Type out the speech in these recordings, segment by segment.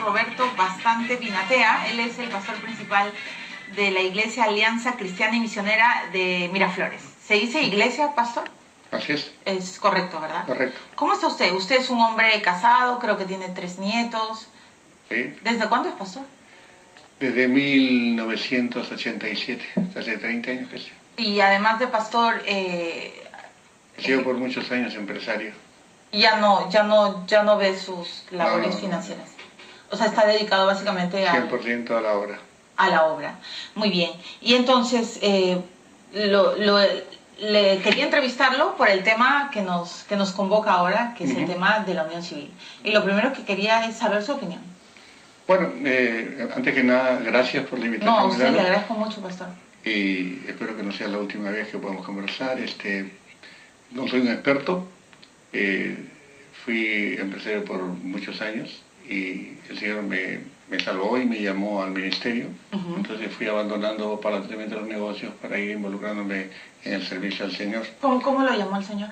Roberto Bastante Pinatea. Él es el pastor principal de la Iglesia Alianza Cristiana y Misionera de Miraflores. ¿Se dice iglesia, pastor? Así es. Es correcto, ¿verdad? Correcto. ¿Cómo está usted? Usted es un hombre casado, creo que tiene 3 nietos. Sí. ¿Desde cuándo es pastor? Desde 1987, hace 30 años que sí. Y además de pastor... He sido por muchos años empresario. Ya no ve sus labores financieras. O sea, está dedicado básicamente a... 100% a la obra. A la obra. Muy bien. Y entonces, le quería entrevistarlo por el tema que nos convoca ahora, que es el tema de la unión civil. Y lo primero que quería es saber su opinión. Bueno, antes que nada, gracias por la invitación. No, a usted le agradezco mucho, pastor. Y espero que no sea la última vez que podamos conversar. No soy un experto, fui empresario por muchos años y el Señor me salvó y me llamó al ministerio. Entonces fui abandonando paulatinamente los negocios para ir involucrándome en el servicio al Señor. ¿Cómo lo llamó el Señor?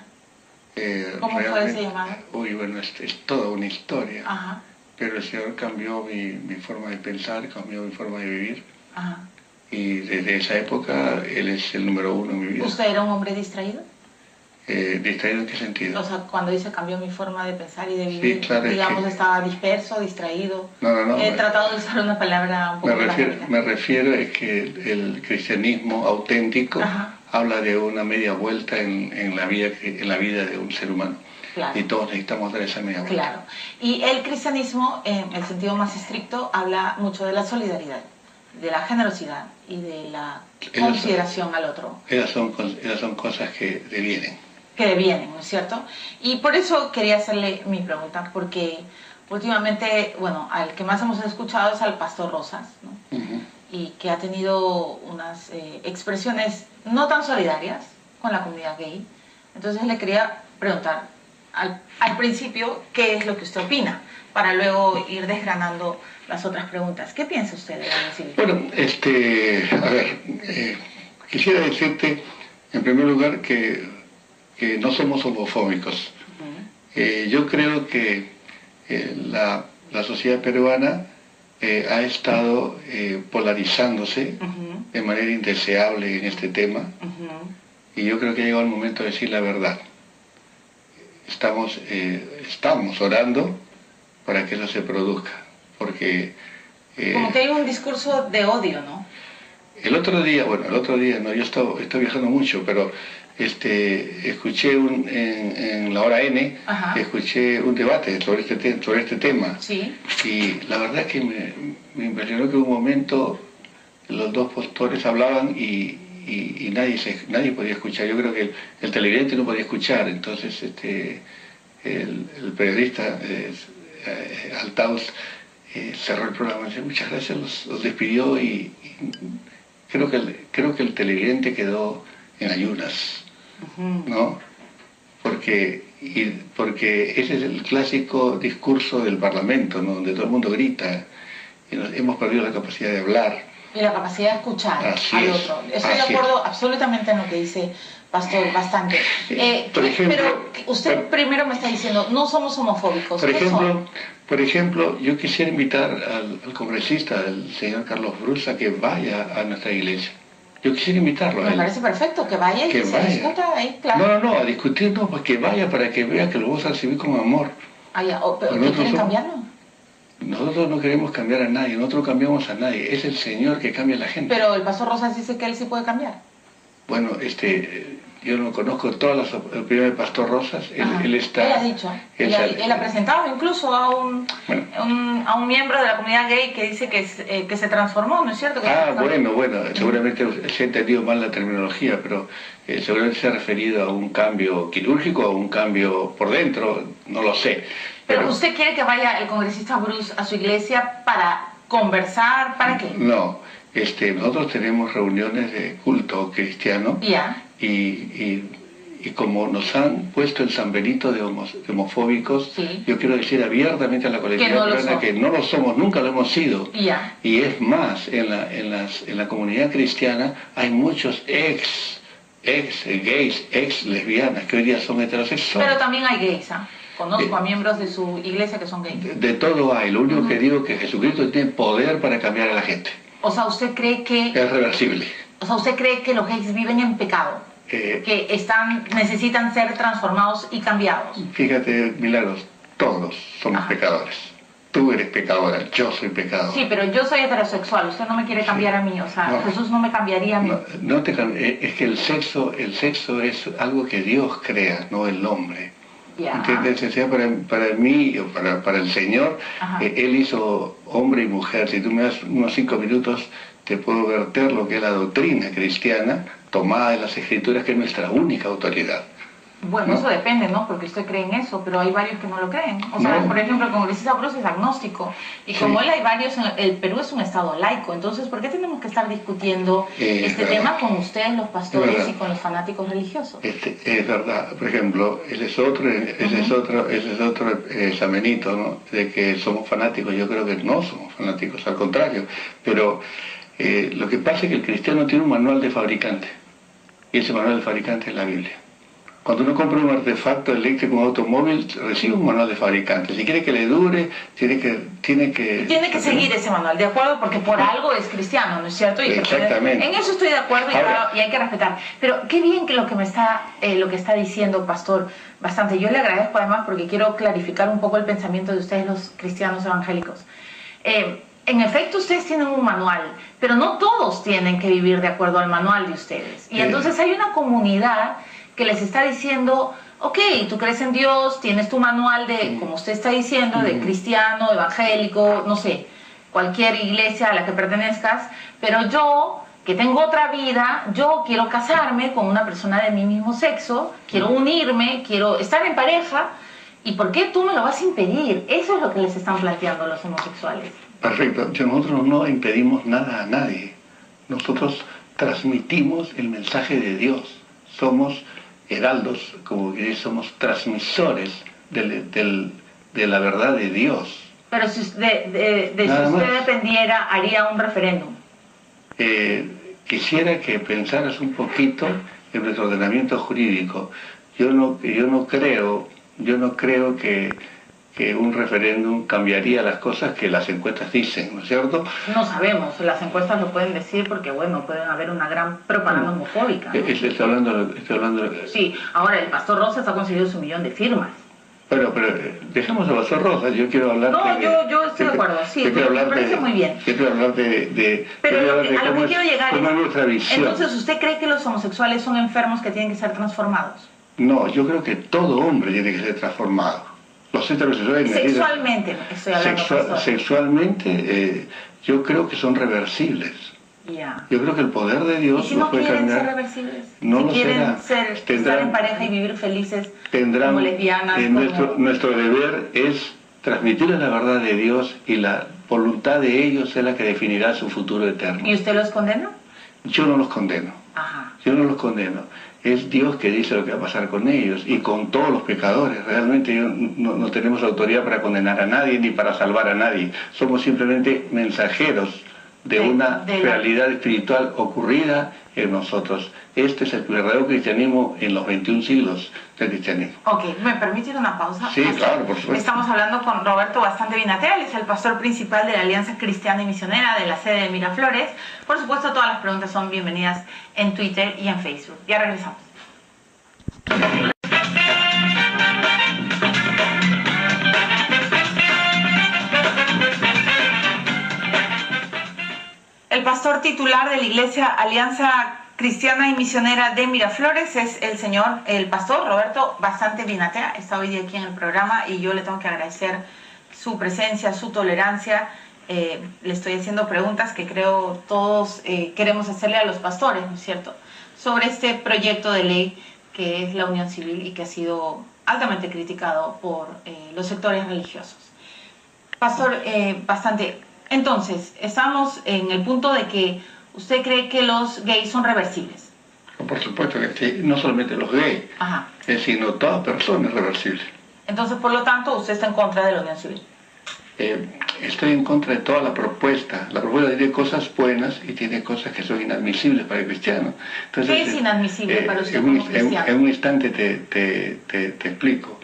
¿Cómo fue ese llamado? Bueno, es toda una historia. Ajá. Pero el Señor cambió mi forma de pensar, cambió mi forma de vivir. Ajá. Y desde esa época Él es el número uno en mi vida. ¿Usted era un hombre distraído? ¿Distraído en qué sentido? O sea, cuando dice cambió mi forma de pensar y de vivir, sí, claro, digamos, estaba disperso, distraído. No. He tratado de usar una palabra un poco me refiero a que el cristianismo auténtico habla de una media vuelta en la vida de un ser humano. Claro. Y todos necesitamos dar esa media vuelta. Claro. Y el cristianismo, en el sentido más estricto, habla mucho de la solidaridad, de la generosidad y de la consideración al otro. Esas son cosas que devienen. Que devienen, ¿no es cierto? Y por eso quería hacerle mi pregunta, porque últimamente, bueno, al que más hemos escuchado es al pastor Rosas, ¿no? Y que ha tenido unas expresiones no tan solidarias con la comunidad gay. Entonces le quería preguntar al principio qué es lo que usted opina, para luego ir desgranando las otras preguntas. ¿Qué piensa usted de la unión civil? Bueno, a ver, quisiera decirte en primer lugar que no somos homofóbicos. Yo creo que la sociedad peruana ha estado polarizándose de manera indeseable en este tema, y yo creo que ha llegado el momento de decir la verdad. Estamos orando para que eso se produzca, porque... como que hay un discurso de odio, ¿no? El otro día, no, yo estoy viajando mucho, pero escuché en la hora N, escuché un debate sobre este tema. Sí. Y la verdad es que me impresionó que en un momento los dos postores hablaban y nadie podía escuchar. Yo creo que el televidente no podía escuchar. Entonces el periodista Altaus cerró el programa. Muchas gracias, los despidió y creo que el televidente quedó en ayunas, ¿no? Porque ese es el clásico discurso del Parlamento, ¿no? Donde todo el mundo grita y hemos perdido la capacidad de hablar. Y la capacidad de escuchar al otro. Estoy de acuerdo absolutamente en lo que dice Pastor Bastante. Por ejemplo, pero usted primero me está diciendo, no somos homofóbicos. Por ejemplo, yo quisiera invitar al congresista, el señor Carlos Bruce, a que vaya a nuestra iglesia. Yo quisiera invitarlo a él. Me parece perfecto, que vaya y que se discuta ahí, claro. No, a discutir no, pues que vaya para que vea que lo vamos a recibir con amor. ¿Pero qué quieren cambiarlo? Nosotros no queremos cambiar a nadie, nosotros cambiamos a nadie, es el Señor que cambia a la gente. Pero el pastor Rosas dice que él sí puede cambiar. Bueno, yo no conozco todas las opiniones del pastor Rosas, él ha dicho, él ha presentado incluso a un miembro de la comunidad gay que dice que se transformó, ¿no es cierto? Bueno, seguramente se ha entendido mal la terminología, pero seguramente se ha referido a un cambio quirúrgico, a un cambio por dentro, no lo sé. Pero ¿usted quiere que vaya el congresista Bruce a su iglesia para conversar? ¿Para qué? No, nosotros tenemos reuniones de culto cristiano. Y como nos han puesto en San Benito de homofóbicos, yo quiero decir abiertamente a la colectividad peruana que no lo somos, nunca lo hemos sido. Y es más, en la comunidad cristiana hay muchos ex gays, ex lesbianas, que hoy día son heterosexuales. Pero también hay gays, Conozco a miembros de su iglesia que son gays. De todo hay. Lo único que digo es que Jesucristo tiene poder para cambiar a la gente. O sea, ¿usted cree que... Es reversible. O sea, ¿usted cree que los gays viven en pecado? Que necesitan ser transformados y cambiados. Fíjate, Milagros, todos somos pecadores. Tú eres pecadora, yo soy pecador. Sí, pero yo soy heterosexual, usted no me quiere cambiar a mí, o sea, Jesús no me cambiaría a mí. Es que el sexo es algo que Dios crea, no el hombre. ¿Entiendes? O sea, para mí, o para el Señor, Él hizo hombre y mujer. Si tú me das unos 5 minutos, te puedo verter lo que es la doctrina cristiana, tomada de las Escrituras, que es nuestra única autoridad. Bueno, eso depende, ¿no? Porque usted cree en eso, pero hay varios que no lo creen. O sea, por ejemplo, el congresista Bruce es agnóstico, y como él hay varios, el Perú es un estado laico, entonces, ¿por qué tenemos que estar discutiendo este tema con ustedes, los pastores, y con los fanáticos religiosos? Es verdad. Por ejemplo, ese es otro examenito, ¿no? De que somos fanáticos. Yo creo que no somos fanáticos, al contrario. Pero lo que pasa es que el cristiano tiene un manual de fabricante, y ese manual de fabricante es la Biblia. Cuando uno compra un artefacto eléctrico, un automóvil, recibe un manual de fabricante. Si quiere que le dure, tiene que seguir ese manual, ¿de acuerdo? Porque por algo es cristiano, ¿no es cierto? Y exactamente. En eso estoy de acuerdo, y hay que respetar. Pero qué bien que lo que está diciendo, pastor, bastante. Yo le agradezco además porque quiero clarificar un poco el pensamiento de ustedes, los cristianos evangélicos. En efecto, ustedes tienen un manual, pero no todos tienen que vivir de acuerdo al manual de ustedes. Y entonces hay una comunidad que les está diciendo, ok, tú crees en Dios, tienes tu manual de, como usted está diciendo, de cristiano, evangélico, no sé, cualquier iglesia a la que pertenezcas, pero yo, que tengo otra vida, yo quiero casarme con una persona de mi mismo sexo, quiero unirme, quiero estar en pareja, ¿y por qué tú me lo vas a impedir? Eso es lo que les están planteando los homosexuales. Perfecto, nosotros no impedimos nada a nadie, nosotros transmitimos el mensaje de Dios, somos heraldos, como que somos transmisores de la verdad de Dios. Pero si usted dependiera, haría un referéndum. Quisiera que pensaras un poquito en nuestro ordenamiento jurídico. Yo no creo que un referéndum cambiaría las cosas que las encuestas dicen, ¿no es cierto? No sabemos, las encuestas lo pueden decir porque, bueno, pueden haber una gran propaganda homofóbica, ¿no? Estoy hablando... Sí, ahora el pastor Rosas ha conseguido su 1.000.000 de firmas. Pero dejemos al pastor Rosas, yo quiero hablar... No, yo estoy de acuerdo, sí, me parece muy bien. Quiero hablar Pero a lo que quiero llegar es nuestra visión. Entonces, ¿usted cree que los homosexuales son enfermos que tienen que ser transformados? No, yo creo que todo hombre tiene que ser transformado. Los heterosexuales... Sexualmente estoy hablando, sexualmente, yo creo que son reversibles. Yo creo que el poder de Dios... ¿Y si no quieren ser reversibles? No si lo quieren será. Estar en pareja y vivir felices como lesbianas... Nuestro deber es transmitirles la verdad de Dios, y la voluntad de ellos es la que definirá su futuro eterno. ¿Y usted los condena? Yo no los condeno. Ajá. Yo no los condeno. Es Dios que dice lo que va a pasar con ellos y con todos los pecadores. Realmente no tenemos autoridad para condenar a nadie ni para salvar a nadie. Somos simplemente mensajeros de una realidad espiritual ocurrida en nosotros. Este es el verdadero cristianismo en los 21 siglos del cristianismo. Ok, ¿me permite una pausa? Sí, claro, por supuesto. Estamos hablando con Roberto Bastante Binatea, él es el pastor principal de la Alianza Cristiana y Misionera de la sede de Miraflores. Por supuesto, todas las preguntas son bienvenidas en Twitter y en Facebook. Ya regresamos. El pastor titular de la Iglesia Alianza Cristiana y Misionera de Miraflores es el pastor Roberto Bastante Binatea. Está hoy día aquí en el programa y yo le tengo que agradecer su presencia, su tolerancia. Le estoy haciendo preguntas que creo todos queremos hacerle a los pastores, ¿no es cierto?, sobre este proyecto de ley que es la unión civil y que ha sido altamente criticado por los sectores religiosos. Pastor Bastante, entonces, estamos en el punto de que usted cree que los gays son reversibles. Por supuesto que sí, no solamente los gays, sino toda persona es reversible. Entonces, por lo tanto, usted está en contra de la unión civil. Estoy en contra de toda la propuesta. La propuesta tiene cosas buenas y tiene cosas que son inadmisibles para el cristiano. Entonces, ¿qué es inadmisible para usted como cristiano? En un instante te explico.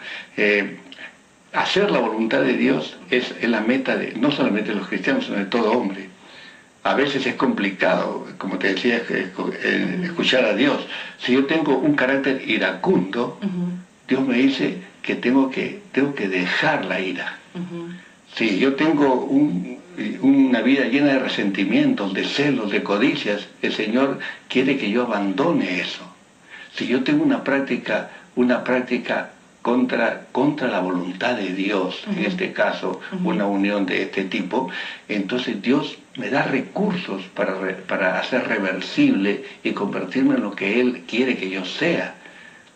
hacer la voluntad de Dios es la meta de no solamente de los cristianos, sino de todo hombre. A veces es complicado, como te decía, escuchar a Dios. Si yo tengo un carácter iracundo, Dios me dice que tengo que dejar la ira. Si yo tengo una vida llena de resentimientos, de celos, de codicias, el Señor quiere que yo abandone eso. Si yo tengo una práctica contra la voluntad de Dios, en este caso una unión de este tipo, entonces Dios me da recursos para hacer reversible y convertirme en lo que Él quiere que yo sea,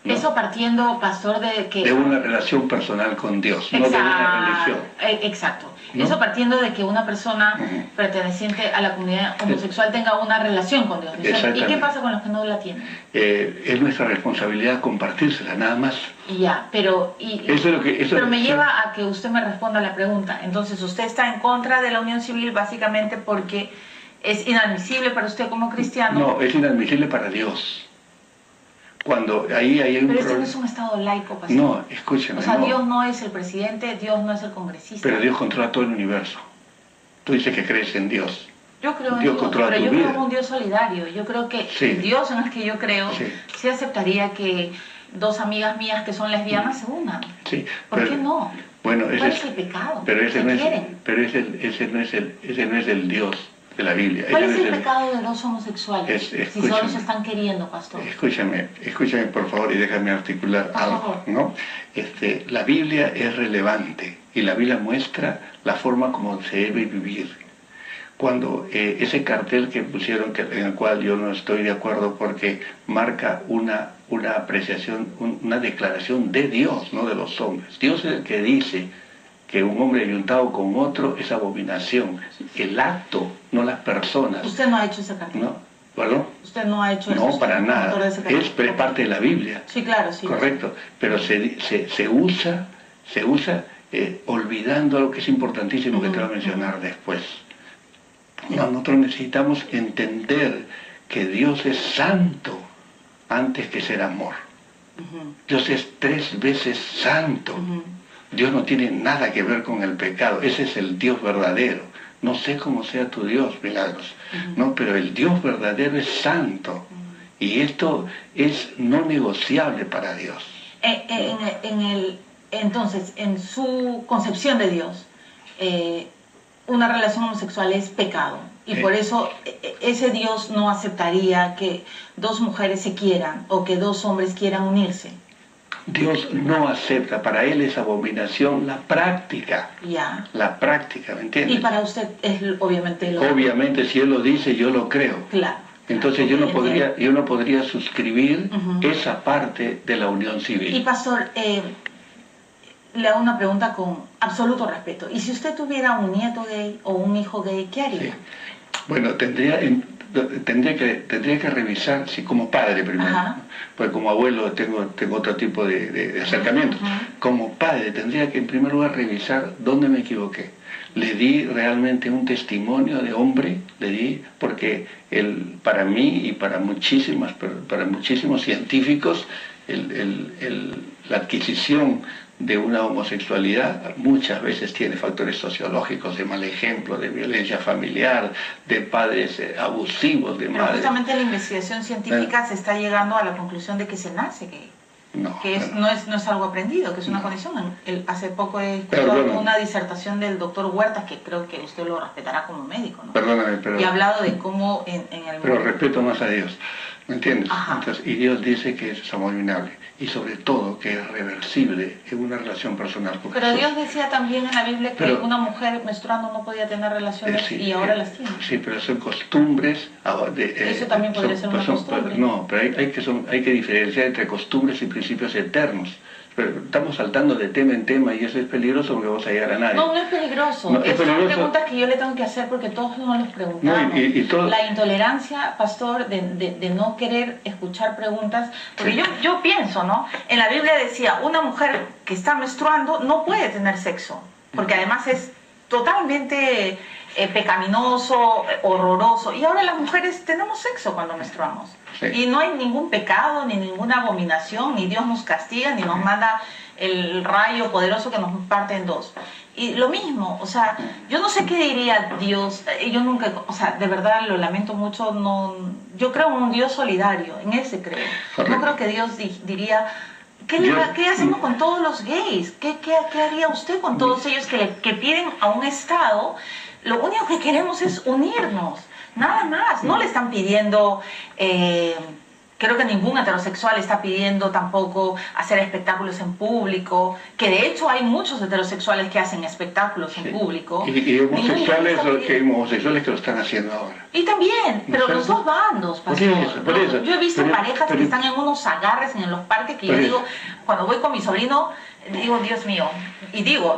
¿no? Eso partiendo, pastor, de que... De una relación personal con Dios, no de una religión. Exacto. ¿No? Eso partiendo de que una persona perteneciente a la comunidad homosexual tenga una relación con Dios. ¿Y qué pasa con los que no la tienen? Es nuestra responsabilidad compartírsela, nada más. Ya, pero me lleva a que usted me responda a la pregunta. Entonces, usted está en contra de la unión civil básicamente porque es inadmisible para usted como cristiano. No, es inadmisible para Dios. Cuando ahí hay un Pero este no es un estado laico, pastor. No, escúcheme. O sea, no. Dios no es el presidente, Dios no es el congresista. Pero Dios controla todo el universo. Tú dices que crees en Dios. Yo creo en Dios, pero yo creo en un Dios solidario. Yo creo que el Dios en el que yo creo sí aceptaría que dos amigas mías que son lesbianas se unan. Sí, ¿Por qué no? Bueno, ¿Cuál es el pecado? Pero ese no es el Dios de la Biblia. ¿Cuál es el pecado de dos homosexuales si solo se están queriendo, pastor? Escúchame por favor y déjame articular algo, ¿no? La Biblia es relevante y la Biblia muestra la forma como se debe vivir. Cuando ese cartel que pusieron, en el cual yo no estoy de acuerdo porque marca una apreciación, una declaración de Dios, no de los hombres. Dios es el que dice que un hombre ayuntado con otro es abominación. El acto, no las personas. ¿Usted no ha hecho ese cartel? No, ¿perdón? ¿Usted no ha hecho eso? No, para nada. Es parte de la Biblia. Sí, claro, sí. Correcto. Pero se usa olvidando algo que es importantísimo que te voy a mencionar después. Nosotros necesitamos entender que Dios es santo antes que ser amor. Dios es 3 veces santo. Dios no tiene nada que ver con el pecado. Ese es el Dios verdadero. No sé cómo sea tu Dios, Milagros, ¿no? Pero el Dios verdadero es santo. Y esto es no negociable para Dios. Entonces, en su concepción de Dios, una relación homosexual es pecado. Y por eso ese Dios no aceptaría que 2 mujeres se quieran o que 2 hombres quieran unirse. Dios no acepta, para Él es abominación la práctica. Ya. La práctica, ¿me entiendes? Y para usted es obviamente lo... Obviamente, si Él lo dice, yo lo creo. Claro. Entonces yo no podría suscribir esa parte de la unión civil. Y pastor, le hago una pregunta con absoluto respeto. ¿Y si usted tuviera un nieto gay o un hijo gay, qué haría? Sí. Bueno, tendría que revisar, si como padre primero, porque como abuelo tengo otro tipo de acercamiento. Como padre tendría que en primer lugar revisar dónde me equivoqué. Le di realmente un testimonio de hombre, porque para mí y para muchísimos científicos, la adquisición de una homosexualidad muchas veces tiene factores sociológicos, de mal ejemplo, de violencia familiar, de padres abusivos, de madres. Pero justamente la investigación científica se está llegando a la conclusión de que se nace gay. No es algo aprendido, que es una condición. Hace poco he escuchado una disertación del doctor Huertas, que creo que usted lo respetará como médico, ¿no? Perdóname, pero... Y ha hablado de cómo en el... Pero respeto más a Dios, ¿me entiendes? Entonces, y Dios dice que es abominable, y sobre todo que es reversible en una relación personal con Pero Dios decía también en la Biblia que una mujer menstruando no podía tener relaciones y ahora las tiene. Sí, pero son costumbres... Eso también podría ser una costumbre. No, pero hay que diferenciar entre costumbres y principios eternos. Pero estamos saltando de tema en tema y eso es peligroso porque vamos a llegar a nadie. No, no es peligroso. Son preguntas que yo le tengo que hacer porque todos nos los preguntamos. La intolerancia, pastor, de no querer escuchar preguntas. Porque yo pienso, ¿no? En la Biblia decía, una mujer que está menstruando no puede tener sexo. Porque además es totalmente pecaminoso, horroroso. Y ahora las mujeres tenemos sexo cuando menstruamos. Y no hay ningún pecado, ni ninguna abominación, ni Dios nos castiga, ni nos manda el rayo poderoso que nos parte en dos. Y lo mismo, o sea, yo no sé qué diría Dios, yo nunca, o sea, de verdad lo lamento mucho, no, yo creo en un Dios solidario, en ese creo. No creo que Dios diría, ¿qué hacemos con todos los gays? ¿Qué haría usted con todos ellos que piden a un Estado? Lo único que queremos es unirnos, nada más. No le están pidiendo, creo que ningún heterosexual está pidiendo tampoco hacer espectáculos en público, que de hecho hay muchos heterosexuales que hacen espectáculos en público. Y homosexuales que lo están haciendo ahora. Y también, pero los dos bandos, pastor. Por eso. Yo he visto parejas que están en unos agarres en los parques que yo digo, cuando voy con mi sobrino, digo,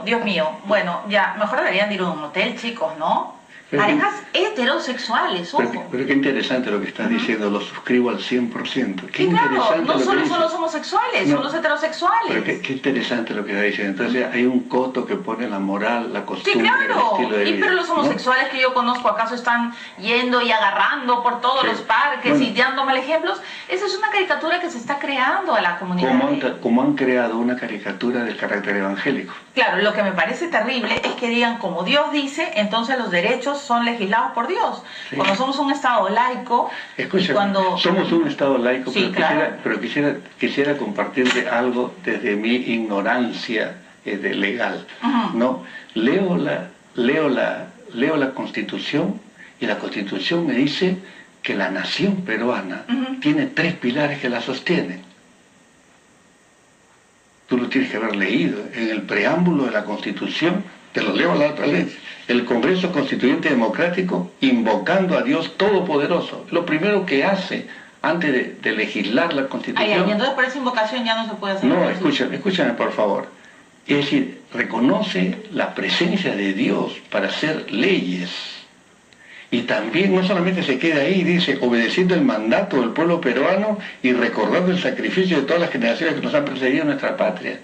Dios mío, bueno, ya, mejor deberían ir a un hotel, chicos, ¿no? Parejas heterosexuales, ojo. Pero qué interesante lo que estás diciendo, lo suscribo al 100%. Qué sí, claro, interesante no solo son los homosexuales, son los heterosexuales. Pero qué interesante lo que está diciendo. Entonces hay un coto que pone la moral, la costumbre, sí, claro. el estilo de vida. Pero los homosexuales, ¿no?, que yo conozco, ¿acaso están yendo y agarrando por todos los parques y dando mal ejemplos? Esa es una caricatura que se está creando a la comunidad. Como han creado una caricatura del carácter evangélico. Claro, lo que me parece terrible es que digan, como Dios dice, entonces los derechos son legislados por Dios. Sí. Cuando somos un Estado laico... Escúchame, somos un Estado laico, sí, pero quisiera compartirte algo desde mi ignorancia legal. ¿No? Leo la Constitución, y la Constitución me dice que la nación peruana tiene 3 pilares que la sostienen. Tú lo tienes que haber leído. En el preámbulo de la Constitución, te lo leo a la otra vez, el Congreso Constituyente Democrático, invocando a Dios Todopoderoso. Lo primero que hace antes de legislar la Constitución... y entonces por esa invocación ya no se puede hacer... No, escúchame por favor. Es decir, reconoce la presencia de Dios para hacer leyes. Y también no solamente se queda ahí, dice, obedeciendo el mandato del pueblo peruano y recordando el sacrificio de todas las generaciones que nos han precedido en nuestra patria.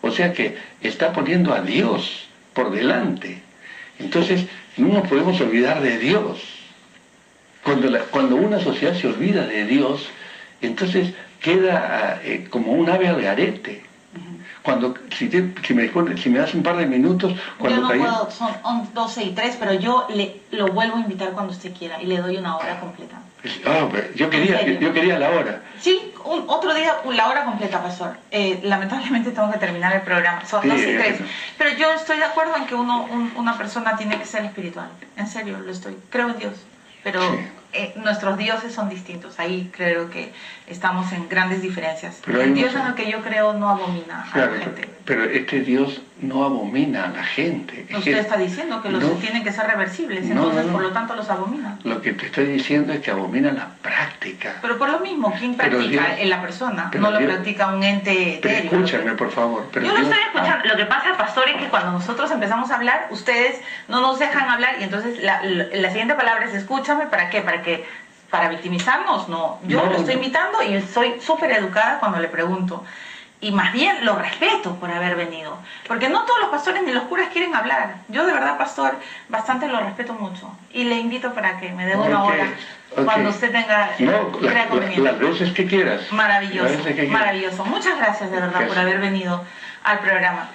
O sea que está poniendo a Dios por delante. Entonces, no nos podemos olvidar de Dios. Cuando una sociedad se olvida de Dios, entonces queda como un ave al garete. Si me das un par de minutos... Yo no puedo, son 12:03, pero yo lo vuelvo a invitar cuando usted quiera y le doy una hora completa. Yo quería la hora. Sí, otro día la hora completa, pastor. Lamentablemente tengo que terminar el programa, son 12:03. Pero yo estoy de acuerdo en que una persona tiene que ser espiritual. En serio, lo estoy. Creo en Dios. Pero nuestros dioses son distintos. Ahí creo que estamos en grandes diferencias. El Dios en el que yo creo no abomina a la gente. Pero este Dios no abomina a la gente. Usted está diciendo que los tienen que ser reversibles, entonces por lo tanto los abomina. Lo que te estoy diciendo es que abomina la práctica. Pero por lo mismo, ¿quién practica? En la persona, no lo practica un ente etéreo. Pero escúchame, por favor. Yo lo estoy escuchando. Lo que pasa, pastor, es que cuando nosotros empezamos a hablar, ustedes no nos dejan hablar y entonces la siguiente palabra es escúchame, ¿para qué? ¿Para victimizarnos? No. Yo lo estoy invitando y soy súper educada cuando le pregunto. Y más bien lo respeto por haber venido. Porque no todos los pastores ni los curas quieren hablar. Yo de verdad, pastor, bastante lo respeto mucho. Y le invito para que me dé una hora cuando usted tenga conveniente. Las veces que quieras. Maravilloso, maravilloso. Muchas gracias de verdad por haber venido al programa.